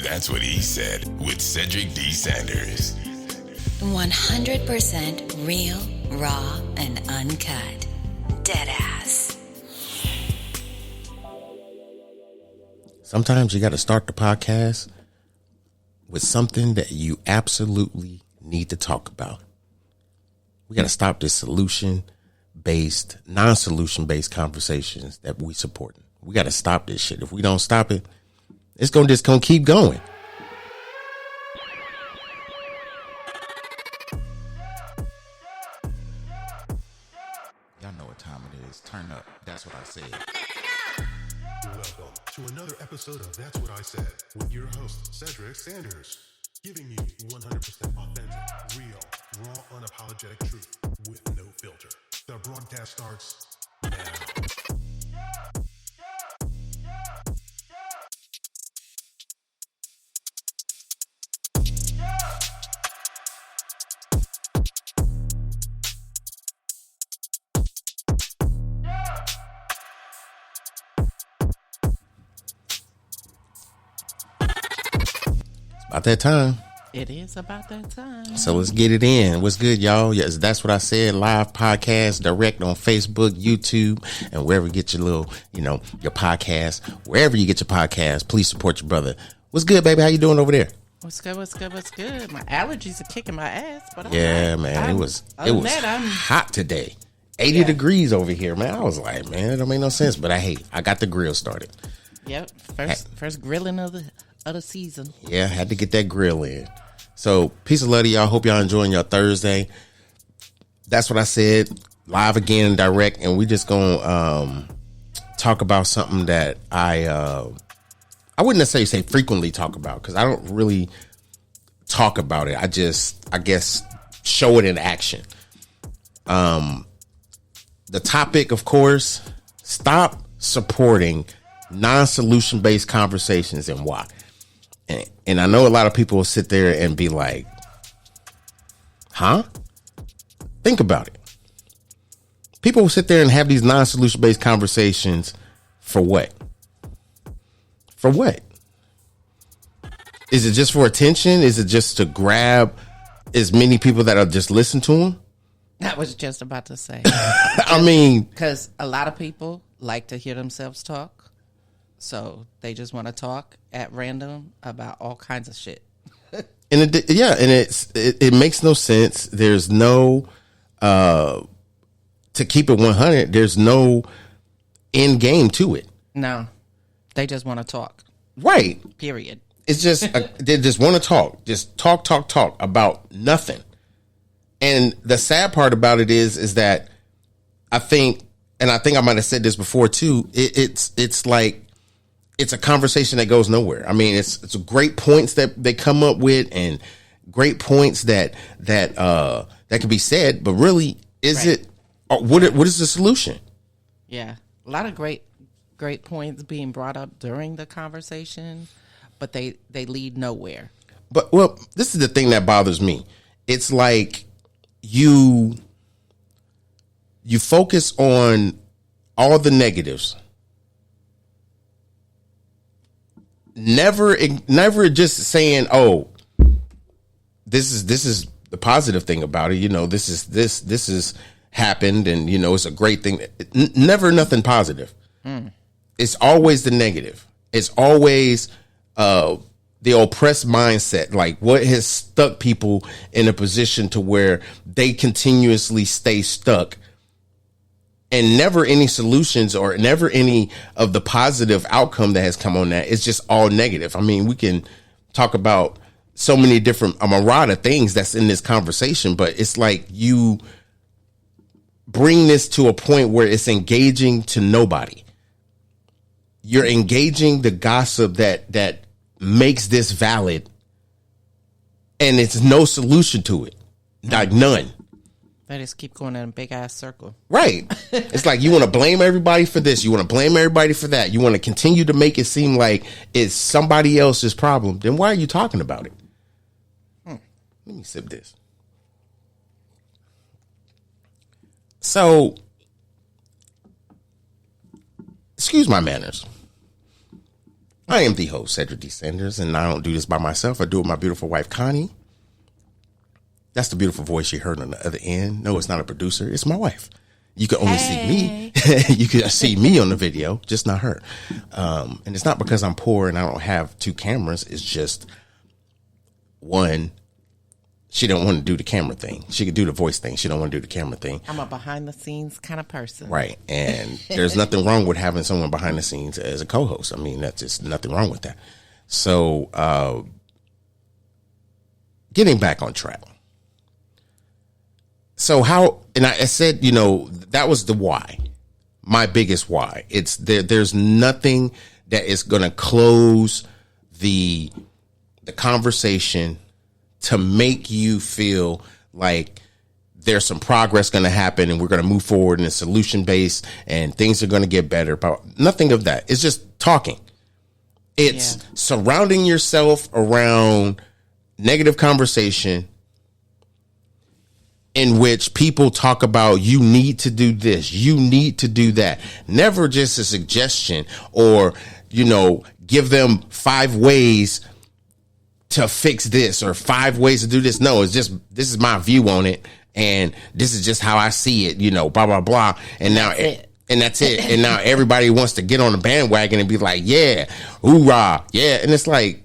That's what he said with Cedric D. Sanders. 100% real, raw, and uncut. Deadass. Sometimes you got to start the podcast with something that you absolutely need to talk about. We got to stop this solution-based, non-solution-based conversations that we support. We got to stop this shit. If we don't stop it, it's going to just gonna keep going. Y'all know what time it is. Turn up. That's what I said. Welcome to another episode of That's What I Said with your host, Cedric Sanders, giving you 100% authentic, real, raw, unapologetic truth with no filter. The broadcast starts now. About that time. It is about that time. So let's get it in. What's good, y'all? Yes, That's What I Said. Live podcast, direct on Facebook, YouTube, and wherever you get your little, your podcast. Wherever you get your podcast, please support your brother. What's good, baby? How you doing over there? What's good? What's good? What's good? My allergies are kicking my ass, but Yeah, man. It was hot today. 80 degrees over here, man. I was like, man, it don't make no sense. But I got the grill started. Yep. First grilling of the season. Yeah, had to get that grill in. So, peace and love to y'all. Hope y'all enjoying your Thursday. That's What I Said. Live again, direct, and we just gonna talk about something that I wouldn't necessarily say frequently talk about, because I don't really talk about it. I guess show it in action. The topic, of course, stop supporting non-solution based conversations and why. And I know a lot of people will sit there and be like, huh? Think about it. People will sit there and have these non-solution based conversations for what? For what? Is it just for attention? Is it just to grab as many people that are just listen to them? I was just about to say. I mean, because a lot of people like to hear themselves talk. So they just want to talk at random about all kinds of shit. And it makes no sense. There's no, to keep it 100, there's no end game to it. No, they just want to talk. Right. Period. It's just, they just want to talk. Just talk about nothing. And the sad part about it is that I think I might have said this before too. It's like, it's a conversation that goes nowhere. I mean, it's great points that they come up with and great points that can be said, but really, what is the solution? Yeah. A lot of great points being brought up during the conversation, but they lead nowhere. But, well, this is the thing that bothers me. It's like you focus on all the negatives. Never just saying, oh, this is the positive thing about it. This is happened, and it's a great thing. Never nothing positive. It's always the negative. It's always the oppressed mindset, like what has stuck people in a position to where they continuously stay stuck. And never any solutions or never any of the positive outcome that has come on that. It's just all negative. I mean, we can talk about so many different of things that's in this conversation, but it's like you bring this to a point where it's engaging to nobody. You're engaging the gossip that makes this valid, and it's no solution to it. Like none. They just keep going in a big ass circle. Right. It's like you want to blame everybody for this. You want to blame everybody for that. You want to continue to make it seem like it's somebody else's problem. Then why are you talking about it? Let me sip this. So, excuse my manners. I am the host, Cedric D. Sanders, and I don't do this by myself. I do it with my beautiful wife, Connie. That's the beautiful voice you heard on the other end. No, it's not a producer. It's my wife. You can only see me. You can see me on the video, just not her. And it's not because I'm poor and I don't have 2 cameras. It's just, one, she don't want to do the camera thing. She could do the voice thing. She don't want to do the camera thing. I'm a behind the scenes kind of person. Right. And there's nothing wrong with having someone behind the scenes as a co-host. I mean, that's just nothing wrong with that. So, getting back on track. So and I said, that was the why, my biggest why. It's there's nothing that is going to close the conversation to make you feel like there's some progress going to happen and we're going to move forward in a solution based and things are going to get better. But nothing of that. It's just talking. It's surrounding yourself around negative conversation in which people talk about, you need to do this, you need to do that. Never just a suggestion or, give them 5 ways to fix this or 5 ways to do this. No, it's just, this is my view on it. And this is just how I see it, blah, blah, blah. And now, and that's it. And now everybody wants to get on the bandwagon and be like, yeah, hoorah. Yeah. And it's like,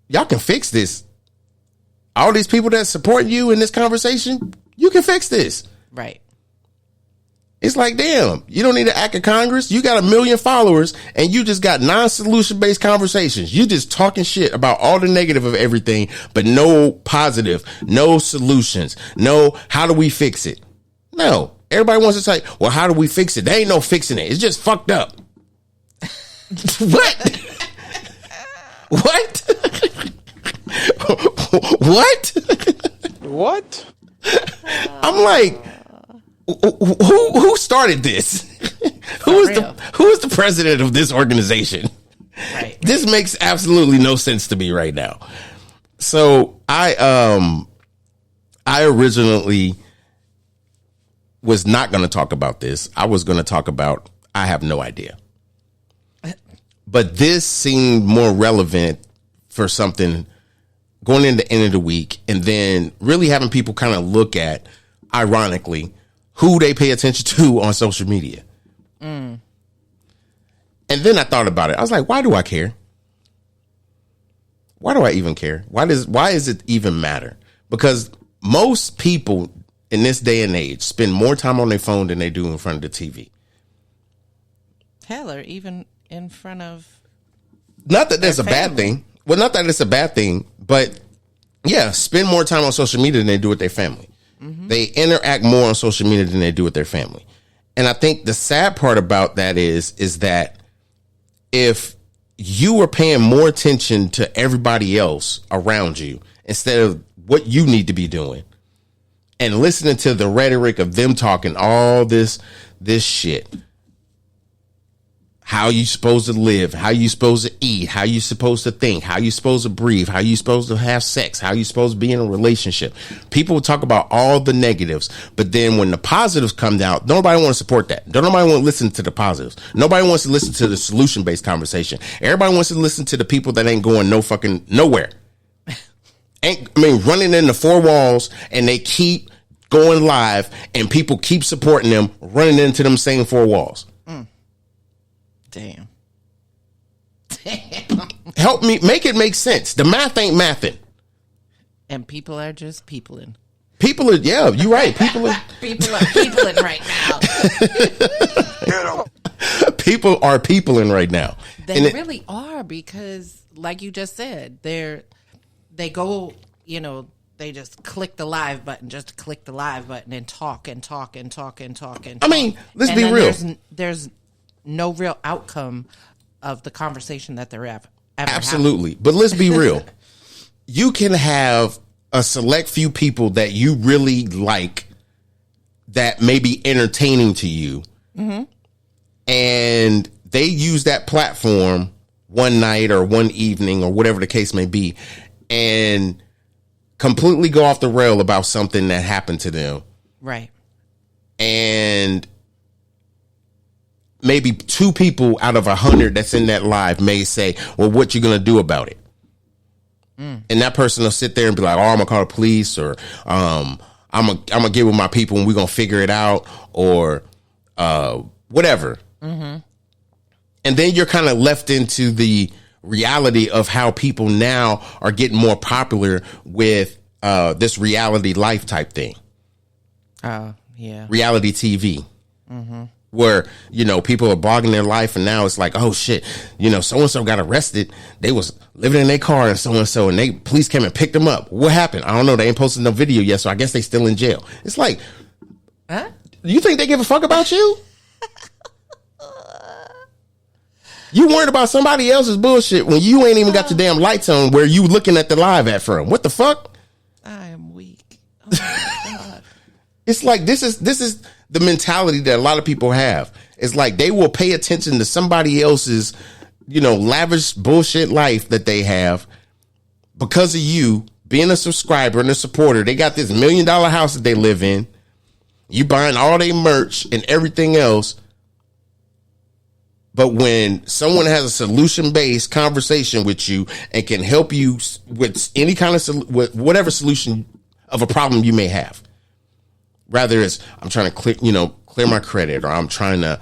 y'all can fix this. All these people that support you in this conversation, you can fix this. Right. It's like, damn, you don't need an act of Congress. You got 1 million followers and you just got non-solution based conversations. You just talking shit about all the negative of everything, but no positive, no solutions, no, how do we fix it? No, everybody wants to say, well, how do we fix it? There ain't no fixing it. It's just fucked up. What? What? What? I'm like, who started this? Who is the president of this organization? Right. This makes absolutely no sense to me right now. So I originally was not going to talk about this. I was going to talk about, I have no idea. But this seemed more relevant for something going into the end of the week and then really having people kind of look at, ironically, who they pay attention to on social media. And then I thought about it. I was like, why do I care? Why do I even care? Why does it even matter? Because most people in this day and age spend more time on their phone than they do in front of the TV. Hell, or even in front of not that that's a bad thing. Well, not that it's a bad thing, but yeah, spend more time on social media than they do with their family. Mm-hmm. They interact more on social media than they do with their family. And I think the sad part about that is that if you were paying more attention to everybody else around you instead of what you need to be doing and listening to the rhetoric of them talking all this shit, how you supposed to live, how you supposed to eat, how you supposed to think, how you supposed to breathe, how you supposed to have sex, how you supposed to be in a relationship. People will talk about all the negatives, but then when the positives come out, nobody want to support that. Don't nobody want to listen to the positives. Nobody wants to listen to the solution-based conversation. Everybody wants to listen to the people that ain't going no fucking nowhere. Running in the 4 walls and they keep going live and people keep supporting them, running into them same 4 walls. Damn. Help me make it make sense. The math ain't mathing. And people are just peopling. People are, yeah, you're right. People are peopling right now. People are peopling right now. They really are, because like you just said, they go, they just click the live button, and talk and talk and talk and talk and talk. I mean, let's be real. There's no real outcome of the conversation that they're ever absolutely having. But let's be real. You can have a select few people that you really like that may be entertaining to you, mm-hmm. and they use that platform one night or one evening or whatever the case may be and completely go off the rail about something that happened to them, right? And maybe 2 people out of 100 that's in that live may say, well, what you going to do about it? And that person will sit there and be like, oh, I'm gonna call the police, or I'm gonna get with my people and we're gonna figure it out, or whatever. And then you're kind of left into the reality of how people now are getting more popular with this reality life type thing. Yeah. Reality TV. Where, you know, people are blogging their life, and now it's like, oh shit, you know, so-and-so got arrested. They was living in their car and so-and-so, and they police came and picked them up. What happened? I don't know. They ain't posted no video yet, so I guess they still in jail. It's like, you think they give a fuck about you? You worried about somebody else's bullshit when you ain't even got the damn lights on where you looking at the live at from. What the fuck? I am weak. Oh my God. It's like, this is the mentality that a lot of people have. It's like they will pay attention to somebody else's, you know, lavish bullshit life that they have because of you being a subscriber and a supporter. They got this $1 million house that they live in. You buying all their merch and everything else. But when someone has a solution-based conversation with you and can help you with any kind of with whatever solution of a problem you may have, rather it's I'm trying to clear my credit, or I'm trying to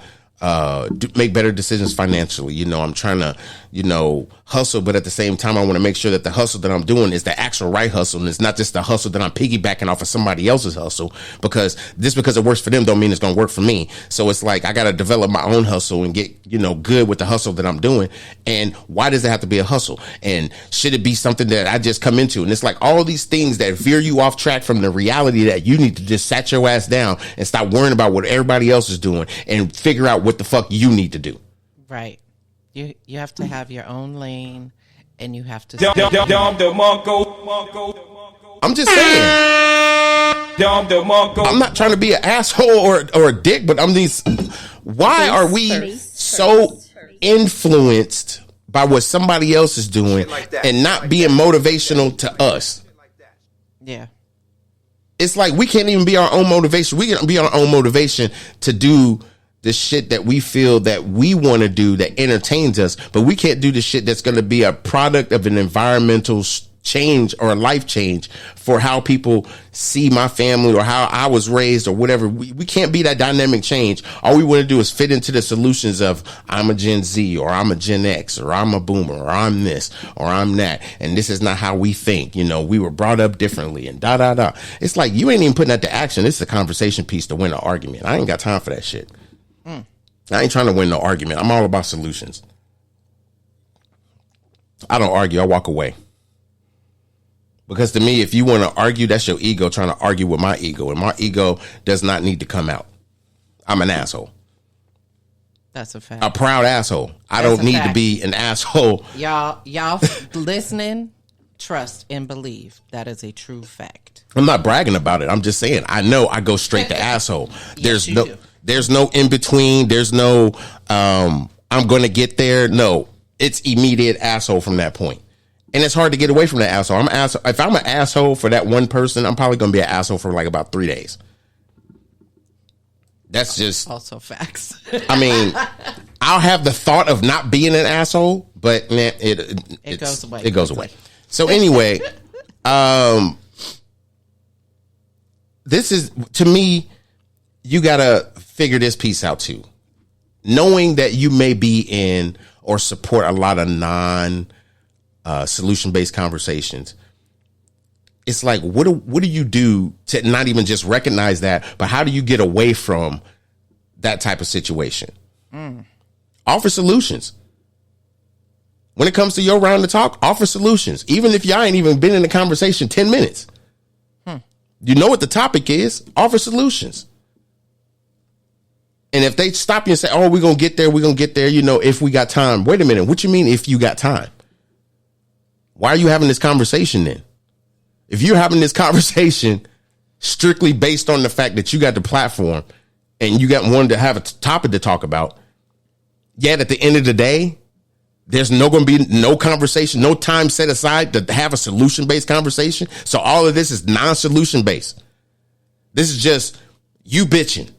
make better decisions financially. You know, I'm trying to, you know, hustle, but at the same time, I want to make sure that the hustle that I'm doing is the actual right hustle, and it's not just the hustle that I'm piggybacking off of somebody else's hustle, because it works for them don't mean it's going to work for me. So it's like I got to develop my own hustle and get, you know, good with the hustle that I'm doing. And why does it have to be a hustle? And should it be something that I just come into? And it's like all these things that veer you off track from the reality that you need to just sat your ass down and stop worrying about what everybody else is doing and figure out what the fuck you need to do. Right. You have to have your own lane, and you have to. I'm just saying. I'm not trying to be an asshole or a dick, but I'm these. Why are we so influenced by what somebody else is doing and not being motivational to us? Yeah. It's like we can't even be our own motivation. We can be our own motivation to do the shit that we feel that we want to do that entertains us, but we can't do the shit that's going to be a product of an environmental change or a life change for how people see my family or how I was raised or whatever. We can't be that dynamic change. All we want to do is fit into the solutions of I'm a Gen Z, or I'm a Gen X, or I'm a boomer, or I'm this, or I'm that. And this is not how we think. You know, we were brought up differently and da, da, da. It's like, you ain't even putting that to action. It's a conversation piece to win an argument. I ain't got time for that shit. I ain't trying to win no argument. I'm all about solutions. I don't argue. I walk away. Because to me, if you want to argue, that's your ego trying to argue with my ego. And my ego does not need to come out. I'm an asshole. That's a fact. A proud asshole. I don't need to be an asshole. Y'all listening, trust and believe. That is a true fact. I'm not bragging about it. I'm just saying, I know I go straight to asshole. Yes, There's no in between. There's no, I'm going to get there. No, it's immediate asshole from that point. And it's hard to get away from that asshole. If I'm an asshole for that one person, I'm probably going to be an asshole for like about 3 days. That's just also facts. I mean, I'll have the thought of not being an asshole, but man, it goes away. It goes away. So anyway, this is, to me, you got to figure this piece out too. Knowing that you may be in or support a lot of solution-based conversations. It's like, what do you do to not even just recognize that, but how do you get away from that type of situation? Offer solutions. When it comes to your round to talk, offer solutions. Even if y'all ain't even been in the conversation 10 minutes. You know what the topic is, offer solutions. And if they stop you and say, oh, we're going to get there, you know, if we got time. Wait a minute. What you mean if you got time? Why are you having this conversation then? If you're having this conversation strictly based on the fact that you got the platform and you got one to have a topic to talk about, yet at the end of the day, there's going to be no conversation, no time set aside to have a solution-based conversation. So all of this is non-solution based. This is just you bitching.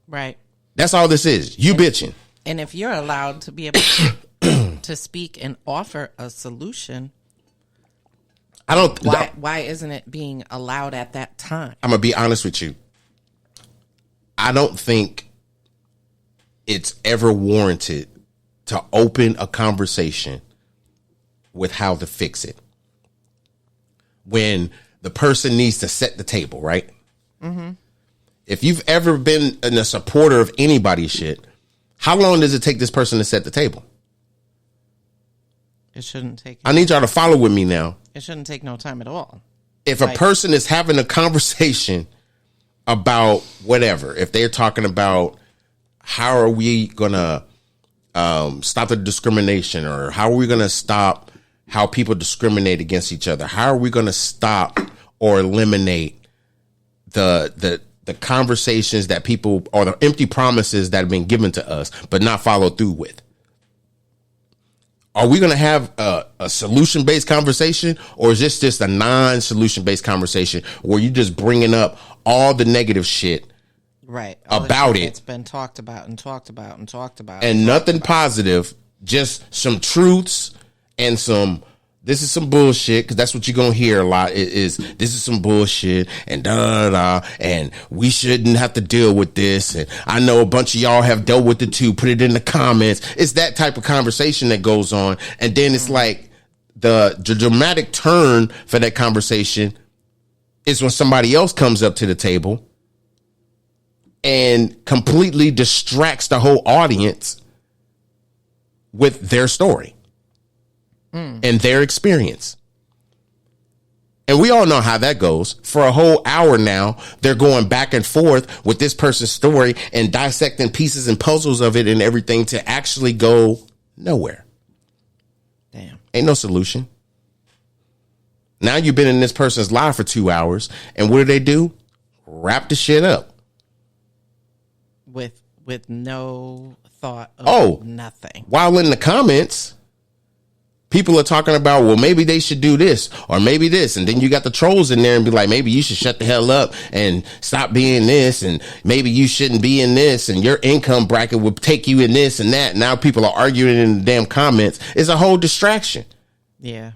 Right. That's all this is. You bitching. And if you're allowed to be able to speak and offer a solution, I don't. Why isn't it being allowed at that time? I'm gonna be honest with you. I don't think it's ever warranted to open a conversation with how to fix it when the person needs to set the table, right? Mm-hmm. If you've ever been a supporter of anybody's shit, how long does it take this person to set the table? It shouldn't take. I need y'all to follow with me now. It shouldn't take no time at all. If a person is having a conversation about whatever, if they're talking about how are we gonna stop the discrimination, or how are we gonna stop how people discriminate against each other, how are we gonna stop or eliminate the conversations that people, or the empty promises that have been given to us but not followed through with. Are we going to have a solution-based conversation, or is this just a non-solution-based conversation where you're just bringing up all the negative shit right about it? It's been talked about and talked about and talked about. And nothing positive, just some truths and some, this is some bullshit, because that's what you're going to hear a lot is this is some bullshit and da-da-da, and we shouldn't have to deal with this. And I know a bunch of y'all have dealt with it too. Put it in the comments. It's that type of conversation that goes on. And then it's like the dramatic turn for that conversation is when somebody else comes up to the table and completely distracts the whole audience with their story and their experience. And we all know how that goes. For a whole hour now, they're going back and forth with this person's story and dissecting pieces and puzzles of it and everything to actually go nowhere. Damn. Ain't no solution. Now you've been in this person's life for 2 hours, and what do? Wrap the shit up. With no thought of nothing. While in the comments, people are talking about, well, maybe they should do this or maybe this. And then you got the trolls in there and be like, maybe you should shut the hell up and stop being this. And maybe you shouldn't be in this. And your income bracket would take you in this and that. Now people are arguing in the damn comments. It's a whole distraction. Yeah.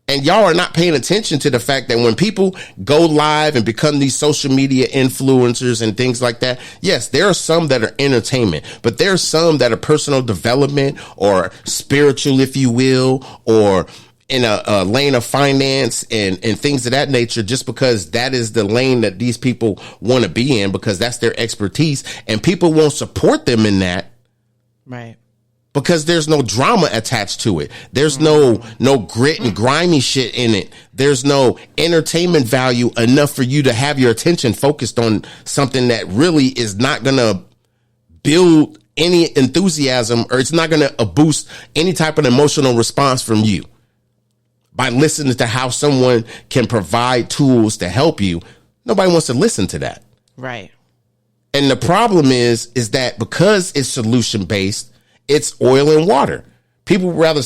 And y'all are not paying attention to the fact that when people go live and become these social media influencers and things like that, yes, there are some that are entertainment, but there are some that are personal development or spiritual, if you will, or in a lane of finance and things of that nature, just because that is the lane that these people want to be in, because that's their expertise, and people won't support them in that. Right. Because there's no drama attached to it. There's no grit and grimy shit in it. There's no entertainment value enough for you to have your attention focused on something that really is not going to build any enthusiasm, or it's not going to boost any type of emotional response from you. By listening to how someone can provide tools to help you, nobody wants to listen to that. Right. And the problem is that because it's solution based, it's oil and water. People rather,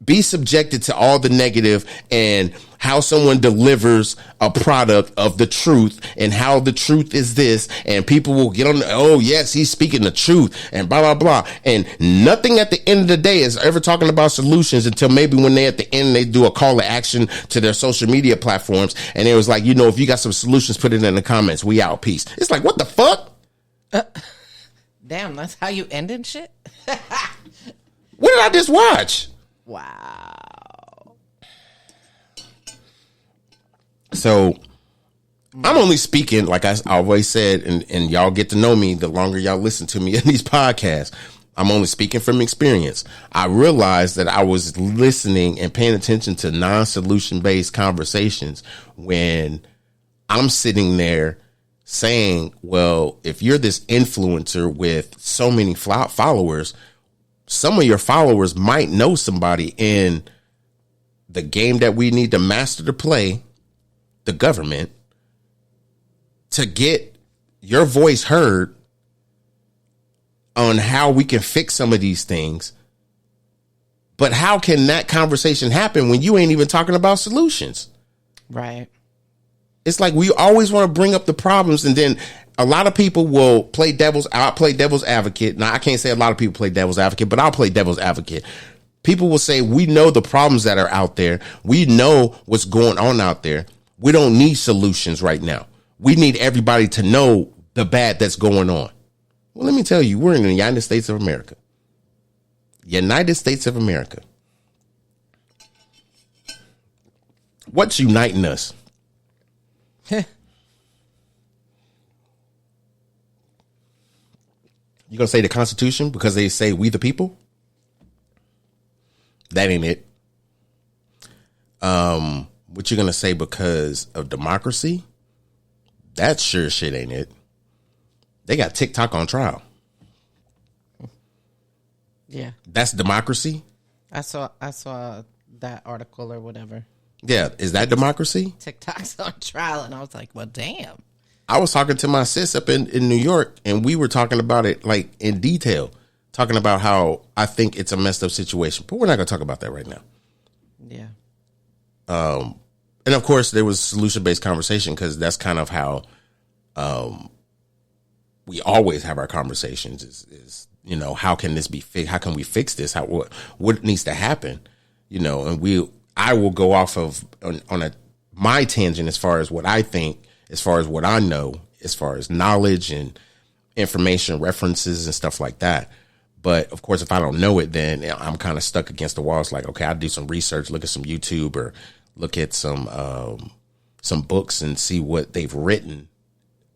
be subjected to all the negative and how someone delivers a product of the truth and how the truth is this. And people will get on, oh, yes, he's speaking the truth and blah, blah, blah. And nothing at the end of the day is ever talking about solutions until maybe when they at the end, they do a call to action to their social media platforms. And it was like, if you got some solutions, put it in the comments. We out. Peace. It's like, what the fuck? Damn, that's how you ended shit? What did I just watch? Wow. So I'm only speaking, like I always said, and y'all get to know me the longer y'all listen to me in these podcasts. I'm only speaking from experience. I realized that I was listening and paying attention to non-solution based conversations when I'm sitting there saying, well, if you're this influencer with so many followers, some of your followers might know somebody in the game that we need to master to play, the government, to get your voice heard on how we can fix some of these things. But how can that conversation happen when you ain't even talking about solutions? Right. It's like we always want to bring up the problems, and then a lot of people will play I'll play devil's advocate. Now, I can't say a lot of people play devil's advocate, but I'll play devil's advocate. People will say, we know the problems that are out there. We know what's going on out there. We don't need solutions right now. We need everybody to know the bad that's going on. Well, let me tell you, we're in the United States of America. United States of America. What's uniting us? You gonna say the Constitution because they say we the people? That ain't it. What you gonna say because of democracy? That sure shit ain't it. They got TikTok on trial. Yeah, that's democracy. I saw that article or whatever. Yeah, is that democracy? TikTok's on trial, and I was like, well, damn. I was talking to my sis up in New York, and we were talking about it like in detail, talking about how I think it's a messed up situation. But we're not going to talk about that right now. Yeah. And of course, there was solution-based conversation because that's kind of how we always have our conversations. Is you know, how can this be fixed? How can we fix this? What needs to happen? You know, and I will go off of on my tangent as far as what I think, as far as what I know, as far as knowledge and information references and stuff like that. But of course, if I don't know it, then I'm kind of stuck against the wall. It's like, okay, I'll do some research, look at some YouTube or look at some books and see what they've written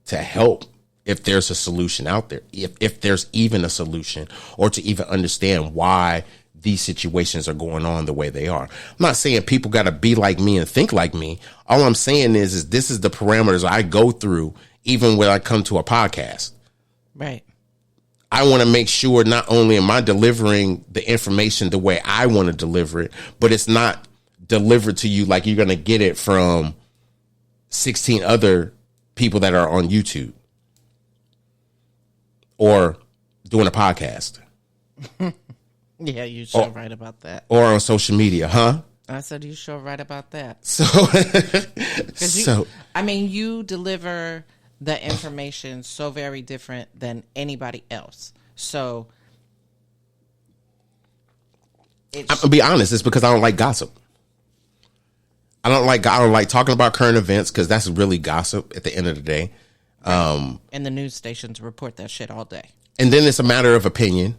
to help if there's a solution out there, if there's even a solution, or to even understand why these situations are going on the way they are. I'm not saying people got to be like me and think like me. All I'm saying is this is the parameters I go through even when I come to a podcast. Right. I want to make sure not only am I delivering the information the way I want to deliver it, but it's not delivered to you like you're going to get it from 16 other people that are on YouTube or doing a podcast. Yeah, you sure right about that. Or on social media, huh? I said you sure right about that. So, you deliver the information so very different than anybody else. So, I'm gonna be honest. It's because I don't like gossip. I don't like talking about current events because that's really gossip at the end of the day. And the news stations report that shit all day. And then it's a matter of opinion.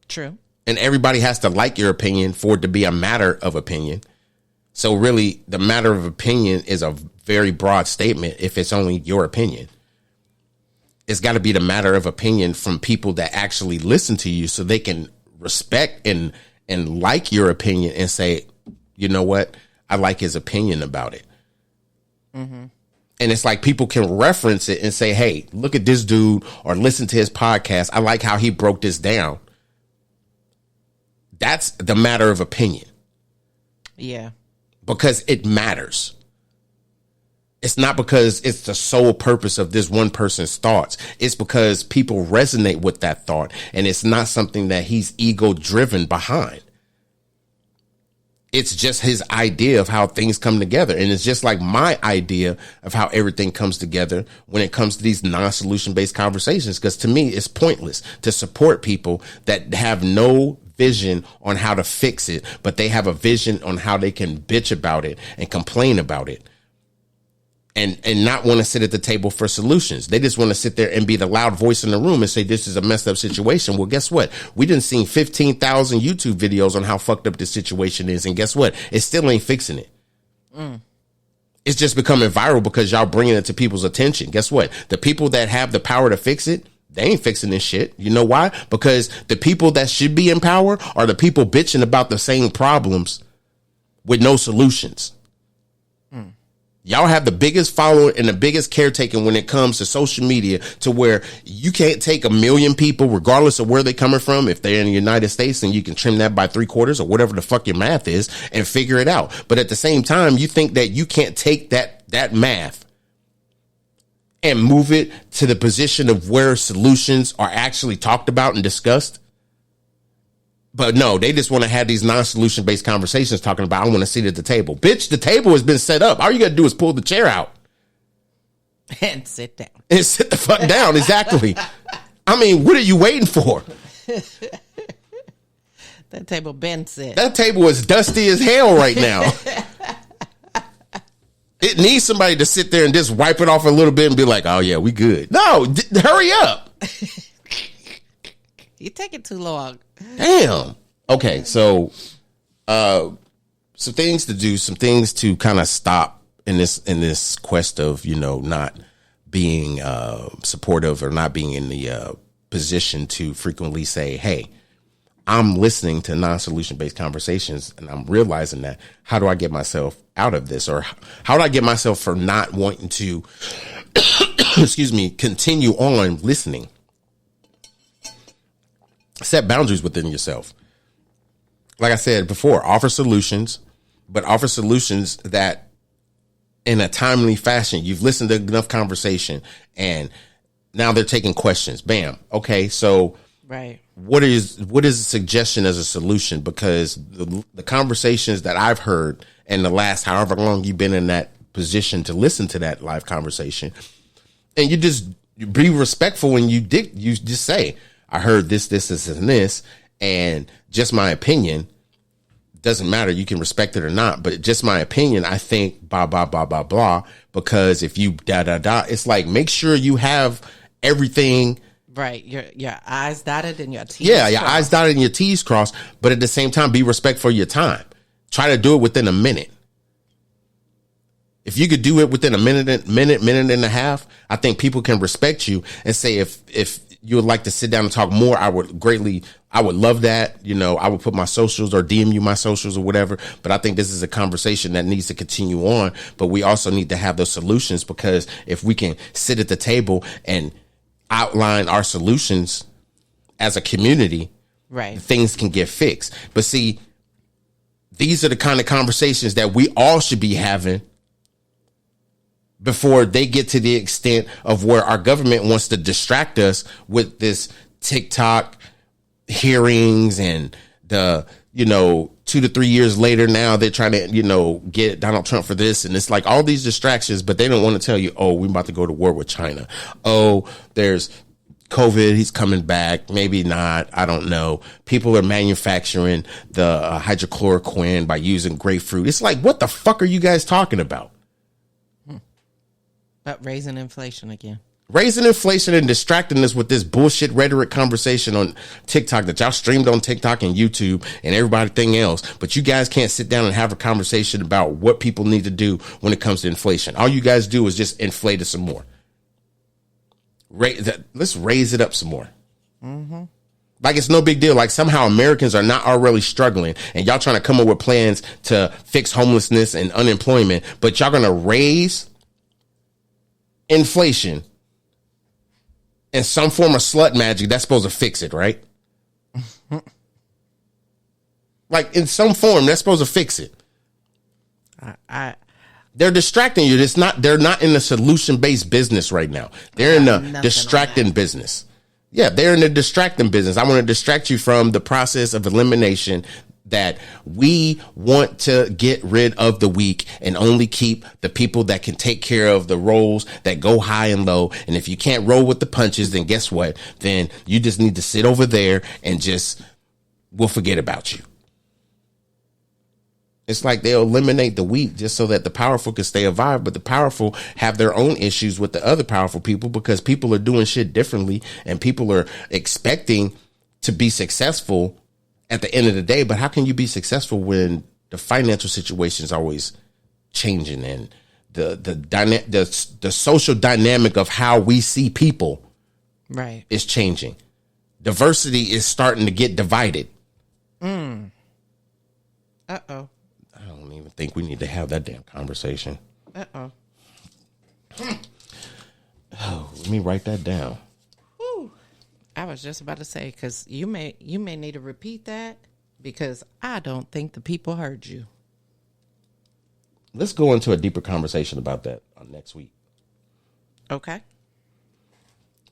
True. And everybody has to like your opinion for it to be a matter of opinion. So really, the matter of opinion is a very broad statement if it's only your opinion. It's got to be the matter of opinion from people that actually listen to you so they can respect and like your opinion and say, you know what? I like his opinion about it. Mm-hmm. And it's like people can reference it and say, hey, look at this dude or listen to his podcast. I like how he broke this down. That's the matter of opinion. Yeah. Because it matters. It's not because it's the sole purpose of this one person's thoughts. It's because people resonate with that thought. And it's not something that he's ego driven behind. It's just his idea of how things come together. And it's just like my idea of how everything comes together when it comes to these non-solution based conversations. Because to me, it's pointless to support people that have no vision on how to fix it, but they have a vision on how they can bitch about it and complain about it and not want to sit at the table for solutions. They just want to sit there and be the loud voice in the room and say, this is a messed up situation. Well, guess what? We done seen 15,000 YouTube videos on how fucked up this situation is. And guess what? It still ain't fixing it. It's just becoming viral because y'all bringing it to people's attention. Guess what? The people that have the power to fix it, they ain't fixing this shit. You know why? Because the people that should be in power are the people bitching about the same problems with no solutions. Y'all have the biggest follower and the biggest caretaking when it comes to social media, to where you can't take 1 million people, regardless of where they're coming from. If they're in the United States, and you can trim that by 3/4 or whatever the fuck your math is and figure it out. But at the same time, you think that you can't take that math and move it to the position of where solutions are actually talked about and discussed. But no, they just want to have these non-solution based conversations talking about, I want to sit at the table. Bitch, the table has been set up. All you got to do is pull the chair out. And sit down. And sit the fuck down. Exactly. I mean, what are you waiting for? That table been sit. That table is dusty as hell right now. It needs somebody to sit there and just wipe it off a little bit and be like, oh, yeah, we good. No, hurry up. You take it too long. Damn. Okay, so some things to do, some things to kind of stop in this quest of, not being supportive or not being in the position to frequently say, hey, I'm listening to non-solution based conversations and I'm realizing that. How do I get myself out of this? Or how do I get myself from not wanting to, continue on listening? Set boundaries within yourself. Like I said before, offer solutions, but offer solutions that in a timely fashion. You've listened to enough conversation and now they're taking questions. Bam. Okay. So right. What is a suggestion as a solution? Because the conversations that I've heard in the last however long you've been in that position to listen to that live conversation, and you be respectful when you just say, I heard this, and this, and just my opinion. Doesn't matter. You can respect it or not, but just my opinion. I think blah, blah, blah, blah, blah, because if you it's like, make sure you have everything. Right. Your I's dotted and your T's crossed. crossed. I's dotted and your T's crossed, but at the same time, be respectful of your time. Try to do it within a minute. If you could do it within a minute and a half, I think people can respect you and say, if you would like to sit down and talk more, I would love that. I would put my socials or DM you my socials or whatever. But I think this is a conversation that needs to continue on. But we also need to have those solutions, because if we can sit at the table and outline our solutions as a community, right, things can get fixed. But see, these are the kind of conversations that we all should be having before they get to the extent of where our government wants to distract us with this TikTok hearings and the, 2 to 3 years later, now they're trying to, get Donald Trump for this. And it's like all these distractions, but they don't want to tell you, oh, we're about to go to war with China. Oh, there's COVID. He's coming back. Maybe not. I don't know. People are manufacturing the hydrochloroquine by using grapefruit. It's like, what the fuck are you guys talking about? But raising inflation again. Raising inflation and distracting us with this bullshit rhetoric conversation on TikTok that y'all streamed on TikTok and YouTube and everything else. But you guys can't sit down and have a conversation about what people need to do when it comes to inflation. All you guys do is just inflate it some more. Let's raise it up some more. Mm-hmm. Like it's no big deal. Like somehow Americans are not already struggling and y'all trying to come up with plans to fix homelessness and unemployment, but y'all going to raise inflation and some form of slut magic that's supposed to fix it, right? Like in some form that's supposed to fix it. They're distracting you. They're not in the solution-based business right now. They're in the distracting business. Yeah, they're in the distracting business. I want to distract you from the process of elimination, that we want to get rid of the weak and only keep the people that can take care of the roles that go high and low. And if you can't roll with the punches, then guess what? Then you just need to sit over there and we'll forget about you. It's like they'll eliminate the weak just so that the powerful can stay alive, but the powerful have their own issues with the other powerful people, because people are doing shit differently and people are expecting to be successful at the end of the day. But how can you be successful when the financial situation is always changing and the social dynamic of how we see people is changing? Diversity is starting to get divided. Uh-oh. I don't even think we need to have that damn conversation. Uh-oh. Oh, let me write that down. I was just about to say, because you may need to repeat that, because I don't think the people heard you. Let's go into a deeper conversation about that next week. Okay.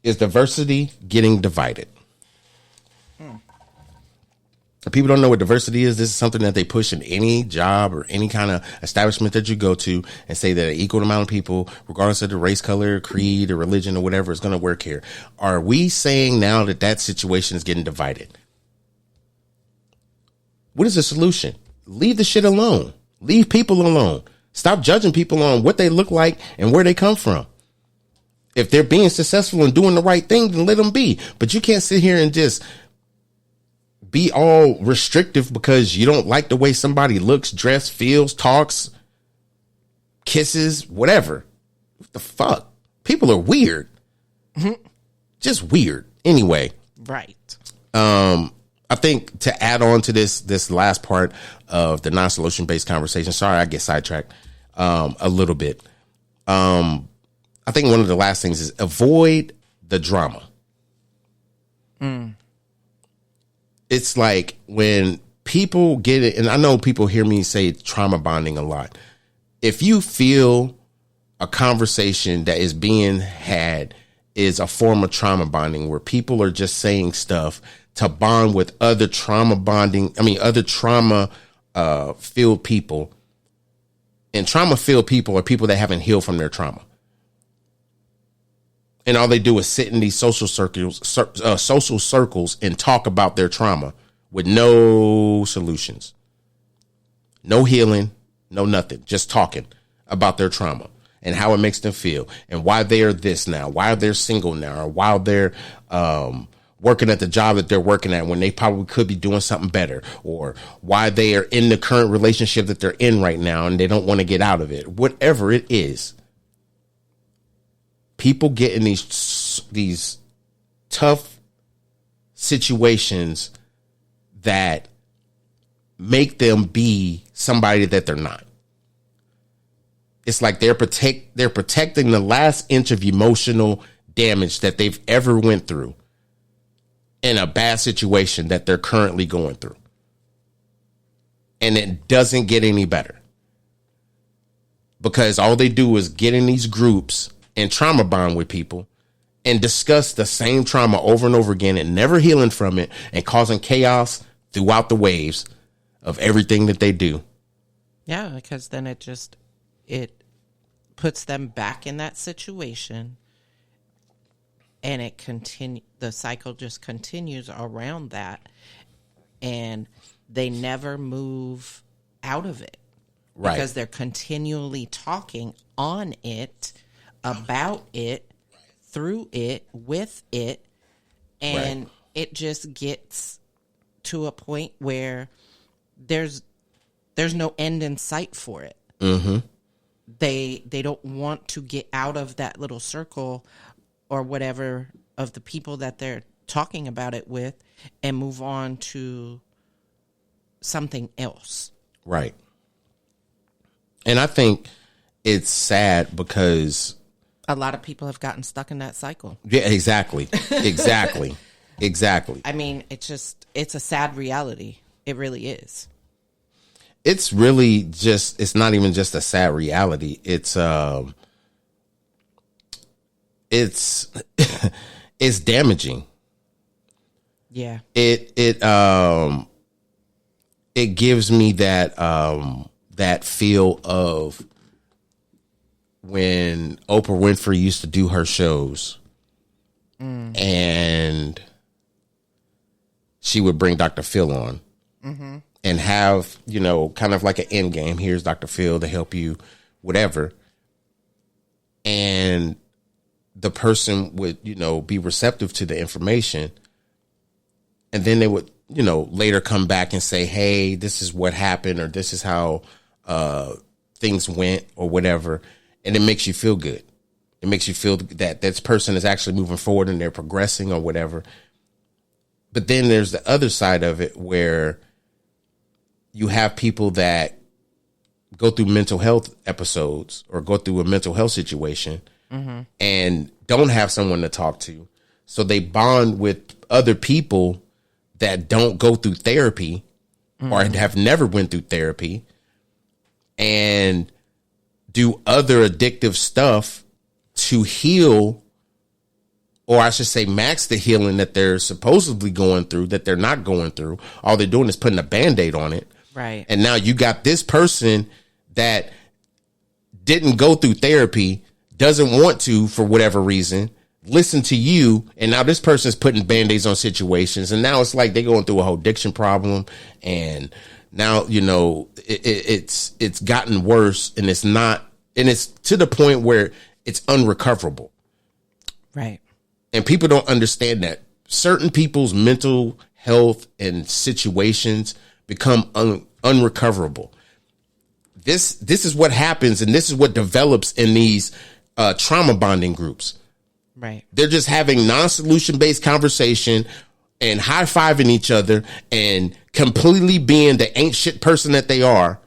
Is diversity getting divided? If people don't know what diversity is, this is something that they push in any job or any kind of establishment that you go to and say that an equal amount of people, regardless of the race, color, creed, or religion or whatever, is going to work here. Are we saying now that that situation is getting divided? What is the solution? Leave the shit alone. Leave people alone. Stop judging people on what they look like and where they come from. If they're being successful and doing the right thing, then let them be. But you can't sit here and just be all restrictive because you don't like the way somebody looks, dress, feels, talks, kisses, whatever. What the fuck? People are weird. Just weird. Anyway. Right. I think to add on to this last part of the non-solution based conversation, sorry, I get sidetracked a little bit. I think one of the last things is avoid the drama. It's like when people get it, and I know people hear me say trauma bonding a lot. If you feel a conversation that is being had is a form of trauma bonding where people are just saying stuff to bond with other trauma filled people. And trauma filled people are people that haven't healed from their trauma. And all they do is sit in these social circles and talk about their trauma with no solutions, no healing, no nothing, just talking about their trauma and how it makes them feel and why they are this now, why they're single now, or why they're working at the job that they're working at when they probably could be doing something better, or why they are in the current relationship that they're in right now and they don't want to get out of it, whatever it is. People get in these tough situations that make them be somebody that they're not. It's like they're protecting the last inch of emotional damage that they've ever went through in a bad situation that they're currently going through. And it doesn't get any better. Because all they do is get in these groups and trauma bond with people and discuss the same trauma over and over again and never healing from it and causing chaos throughout the waves of everything that they do. Yeah, because then it puts them back in that situation and the cycle just continues around that and they never move out of it. Right. Because they're continually talking on it, about it, through it, with it, and it just gets to a point where there's no end in sight for it. Mm-hmm. They don't want to get out of that little circle or whatever of the people that they're talking about it with and move on to something else. Right. And I think it's sad because a lot of people have gotten stuck in that cycle. Yeah, exactly. Exactly. I mean, it's a sad reality. It really is. It's really just, it's not even just a sad reality. It's it's damaging. Yeah. It gives me that feel of when Oprah Winfrey used to do her shows and she would bring Dr. Phil on and have, kind of like an end game. Here's Dr. Phil to help you, whatever. And the person would, be receptive to the information. And then they would, later come back and say, hey, this is what happened, or this is how things went, or whatever. And it makes you feel good. It makes you feel that this person is actually moving forward and they're progressing or whatever. But then there's the other side of it where you have people that go through mental health episodes or go through a mental health situation and don't have someone to talk to. So they bond with other people that don't go through therapy or have never went through therapy and do other addictive stuff to heal or I should say max the healing that they're supposedly going through, that they're not going through. All they're doing is putting a Band-Aid on it. Right. And now you got this person that didn't go through therapy, doesn't want to for whatever reason, listen to you, and now this person's putting Band-Aids on situations, and now it's like they're going through a whole addiction problem, and now, you know, it's gotten worse, and it's to the point where it's unrecoverable. Right. And people don't understand that certain people's mental health and situations become unrecoverable. This is what happens, and this is what develops in these trauma bonding groups. Right. They're just having non-solution based conversation and high-fiving each other and completely being the ain't shit person that they are.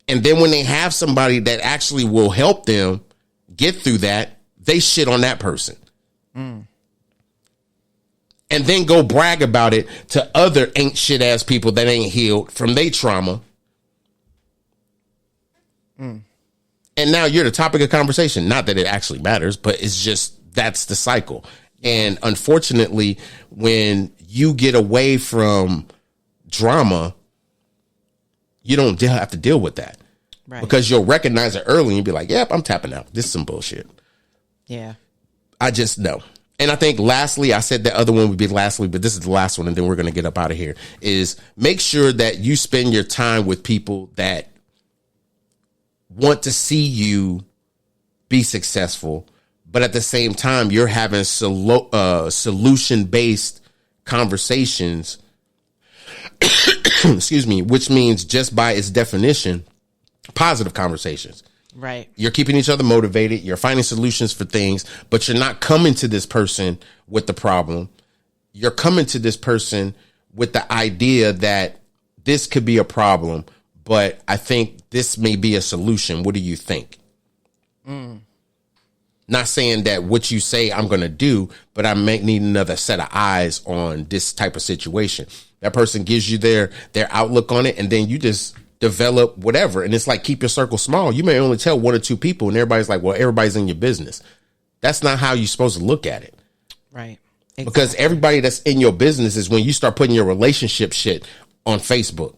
And then when they have somebody that actually will help them get through that, they shit on that person. And then go brag about it to other ain't shit ass people that ain't healed from their trauma. And now you're the topic of conversation. Not that it actually matters, but it's just, that's the cycle. And unfortunately, when you get away from drama, you don't have to deal with that. Right. Because you'll recognize it early and you'll be like, yep, I'm tapping out. This is some bullshit. Yeah. I just know. And I think lastly, I said the other one would be lastly, but this is the last one, and then we're going to get up out of here, is make sure that you spend your time with people that want to see you be successful, but at the same time, you're having solution-based conversations, excuse me, which means just by its definition, positive conversations. Right. You're keeping each other motivated. You're finding solutions for things, but you're not coming to this person with the problem. You're coming to this person with the idea that this could be a problem, but I think this may be a solution. What do you think? Not saying that what you say I'm going to do, but I may need another set of eyes on this type of situation. That person gives you their outlook on it, and then you just develop whatever. And it's like, keep your circle small. You may only tell one or two people, and everybody's like, well, everybody's in your business. That's not how you're supposed to look at it. Right. Exactly. Because everybody that's in your business is when you start putting your relationship shit on Facebook.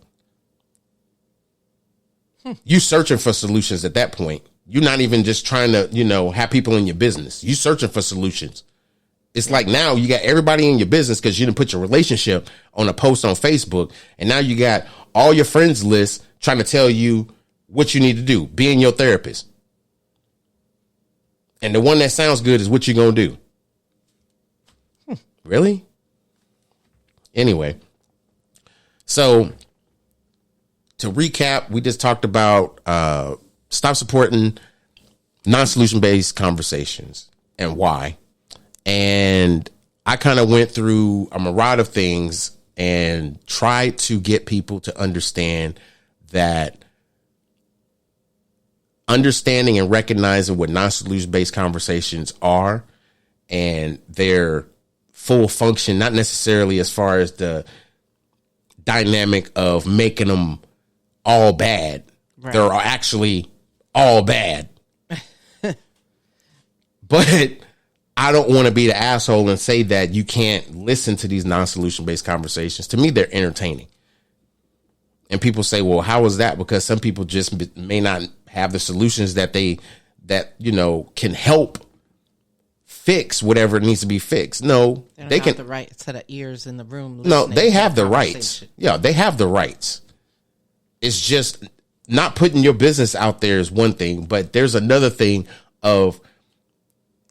You searching for solutions at that point. You're not even just trying to, have people in your business. You searching for solutions. It's like now you got everybody in your business because you didn't put your relationship on a post on Facebook. And now you got all your friends list trying to tell you what you need to do. Being your therapist. And the one that sounds good is what you're going to do. Really? Anyway. So to recap, we just talked about stop supporting non-solution based conversations and why. And I kind of went through a myriad of things and tried to get people to understand that understanding and recognizing what non-solution based conversations are and their full function, not necessarily as far as the dynamic of making them all bad. Right. They're actually all bad. But I don't want to be the asshole and say that you can't listen to these non-solution based conversations. To me, they're entertaining. And people say, well, how is that? Because some people just may not have the solutions that can help fix whatever needs to be fixed. No, they can have the right set of ears in the room. No, they have the rights. Yeah, they have the rights. It's just not putting your business out there is one thing, but there's another thing of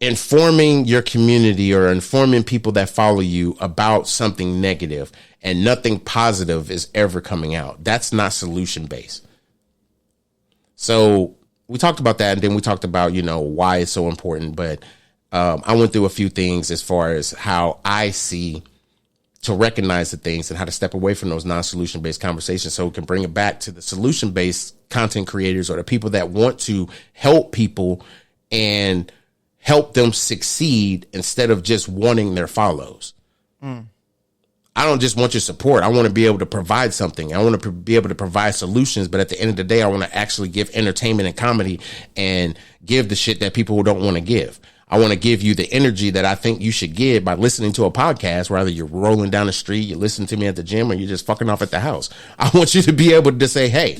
informing your community or informing people that follow you about something negative and nothing positive is ever coming out. That's not solution based. So we talked about that, and then we talked about, why it's so important. But I went through a few things as far as how I see to recognize the things and how to step away from those non-solution based conversations so we can bring it back to the solution based content creators or the people that want to help people and help them succeed instead of just wanting their follows. I don't just want your support. I want to be able to provide something. I want to be able to provide solutions. But at the end of the day, I want to actually give entertainment and comedy and give the shit that people don't want to give. I want to give you the energy that I think you should get by listening to a podcast, whether you're rolling down the street, you listen to me at the gym, or you're just fucking off at the house. I want you to be able to say, hey,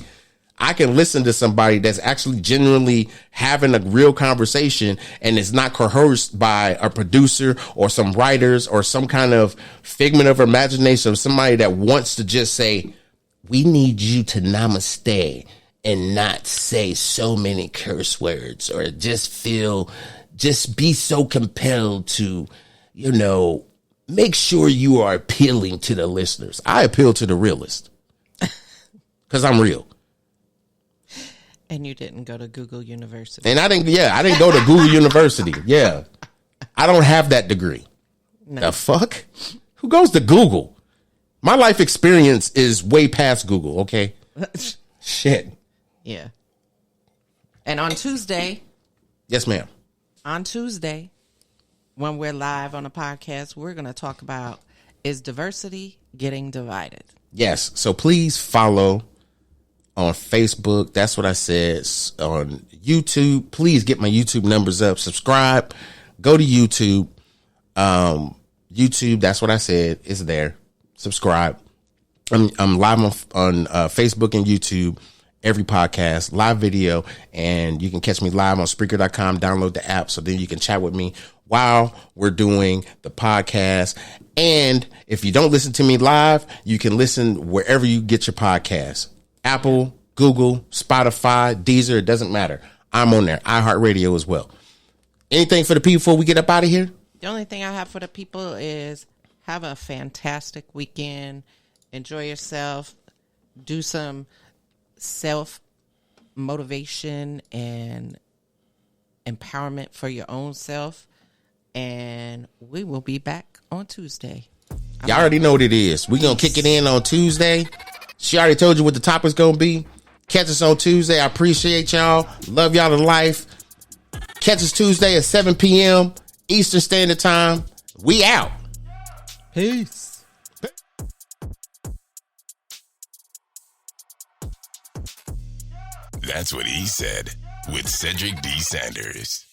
I can listen to somebody that's actually genuinely having a real conversation, and it's not coerced by a producer or some writers or some kind of figment of imagination of somebody that wants to just say, we need you to namaste and not say so many curse words, or just be so compelled to, make sure you are appealing to the listeners. I appeal to the realist because I'm real. And you didn't go to Google University. And I didn't go to Google University. Yeah. I don't have that degree. No. The fuck? Who goes to Google? My life experience is way past Google, okay? Shit. Yeah. And on Tuesday. Yes, ma'am. On Tuesday, when we're live on a podcast, we're going to talk about, is diversity getting divided? Yes. So please follow on Facebook. That's what I said. On YouTube, please get my YouTube numbers up. Subscribe. Go to YouTube. YouTube, that's what I said, is there. Subscribe. I'm live on Facebook and YouTube. Every podcast, live video, and you can catch me live on Spreaker.com. Download the app so then you can chat with me while we're doing the podcast. And if you don't listen to me live, you can listen wherever you get your podcasts. Apple, Google, Spotify, Deezer, it doesn't matter. I'm on there. iHeartRadio as well. Anything for the people before we get up out of here? The only thing I have for the people is have a fantastic weekend. Enjoy yourself. Do some self-motivation and empowerment for your own self. And we will be back on Tuesday. Y'all already know what it is. We're going to kick it in on Tuesday. She already told you what the topic's going to be. Catch us on Tuesday. I appreciate y'all. Love y'all to life. Catch us Tuesday at 7 p.m. Eastern Standard Time. We out. Peace. That's what he said with Cedric D. Sanders.